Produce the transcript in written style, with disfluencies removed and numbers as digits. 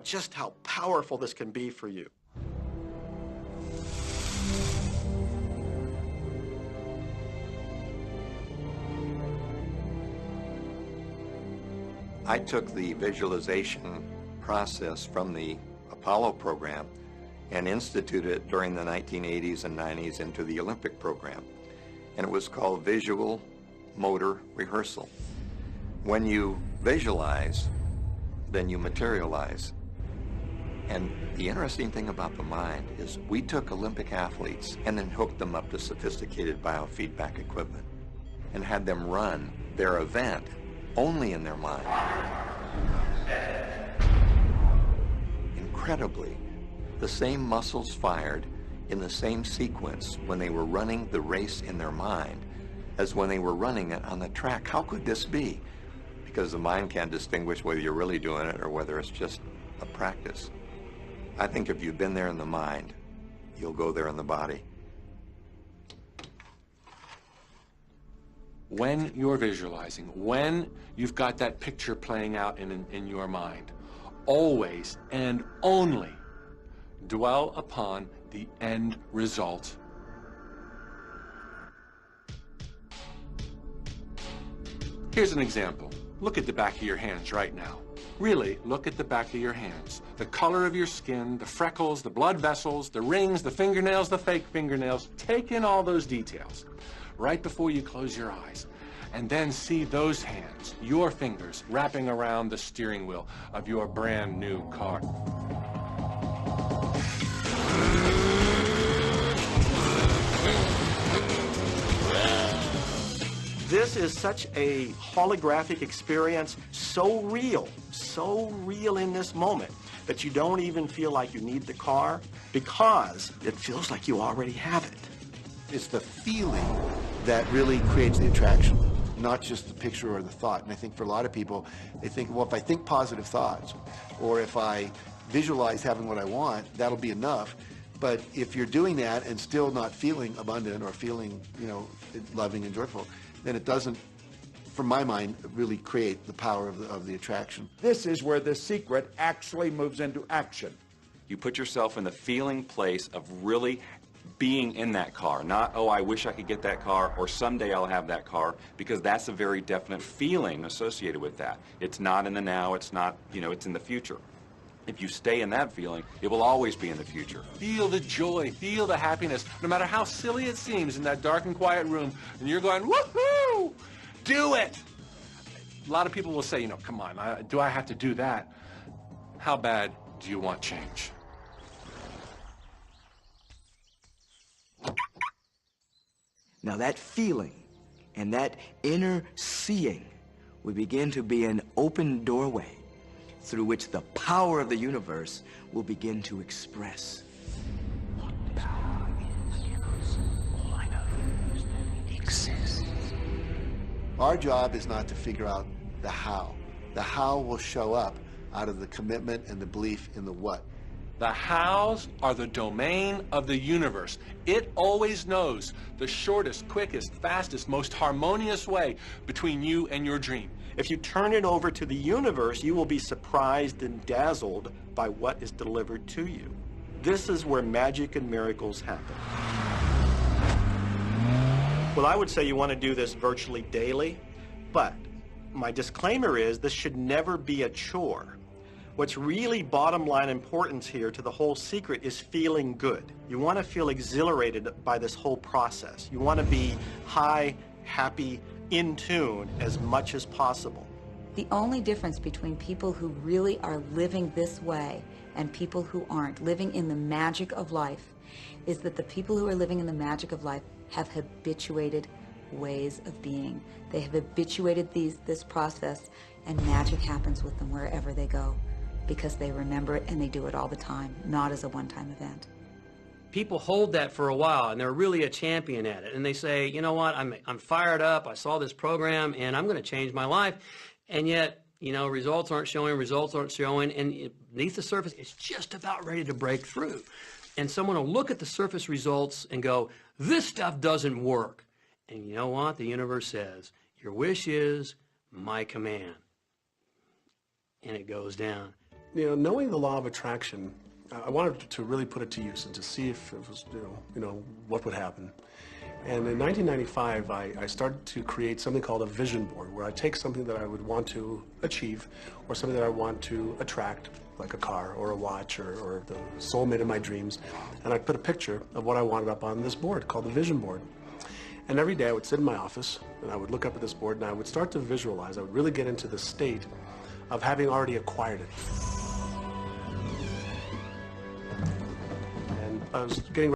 just how powerful this can be for you. I took the visualization process from the Apollo program and instituted it during the 1980s and 90s into the Olympic program. And it was called visual motor rehearsal. When you visualize, then you materialize. And the interesting thing about the mind is we took Olympic athletes and then hooked them up to sophisticated biofeedback equipment and had them run their event only in their mind. Incredibly, the same muscles fired in the same sequence when they were running the race in their mind as when they were running it on the track. How could this be? Because the mind can't distinguish whether you're really doing it or whether it's just a practice. I think if you've been there in the mind, you'll go there in the body. When you're visualizing, when you've got that picture playing out in your mind, always and only dwell upon the end result. Here's an example. Look at the back of your hands right now. Really, look at the back of your hands. The color of your skin, the freckles, the blood vessels, the rings, the fingernails, the fake fingernails. Take in all those details right before you close your eyes. And then see those hands, your fingers, wrapping around the steering wheel of your brand new car. This is such a holographic experience, so real in this moment, that you don't even feel like you need the car because it feels like you already have it. It's the feeling that really creates the attraction, not just the picture or the thought. And I think for a lot of people, they think, well, if I think positive thoughts, or if I visualize having what I want, that'll be enough. But if you're doing that and still not feeling abundant or feeling, loving and joyful, then it doesn't, from my mind, really create the power of the attraction. This is where the secret actually moves into action. You put yourself in the feeling place of really being in that car, not, oh, I wish I could get that car, or someday I'll have that car, because that's a very definite feeling associated with that. It's not in the now, it's not, it's in the future. If you stay in that feeling, it will always be in the future. Feel the joy, feel the happiness, no matter how silly it seems in that dark and quiet room, and you're going, woohoo! Do it! A lot of people will say, come on, do I have to do that? How bad do you want change? Now that feeling and that inner seeing will begin to be an open doorway through which the power of the universe will begin to express. What power is the universe? All I know is that it exists. Our job is not to figure out the how. The how will show up out of the commitment and the belief in the what. The hows are the domain of the universe. It always knows the shortest, quickest, fastest, most harmonious way between you and your dream. If you turn it over to the universe, you will be surprised and dazzled by what is delivered to you. This is where magic and miracles happen. Well, I would say you want to do this virtually daily, but my disclaimer is this should never be a chore. What's really bottom line importance here to the whole secret is feeling good. You want to feel exhilarated by this whole process. You want to be high, happy, in tune as much as possible. The only difference between people who really are living this way and people who aren't, living in the magic of life, is that the people who are living in the magic of life have habituated ways of being. They have habituated this process, and magic happens with them wherever they go because they remember it and they do it all the time, not as a one-time event. People hold that for a while and they're really a champion at it, and they say, you know what, I'm fired up, I saw this program and I'm going to change my life, and yet results aren't showing, and beneath the surface it's just about ready to break through, and someone will look at the surface results and go, this stuff doesn't work, and you know what, the universe says, your wish is my command, and it goes down. you know, knowing the law of attraction, I wanted to really put it to use and to see if it was, what would happen. And in 1995, I started to create something called a vision board, where I take something that I would want to achieve, or something that I want to attract, like a car or a watch or the soulmate of my dreams, and I'd put a picture of what I wanted up on this board called the vision board. And every day I would sit in my office and I would look up at this board and I would start to visualize. I would really get into the state of having already acquired it. And I was getting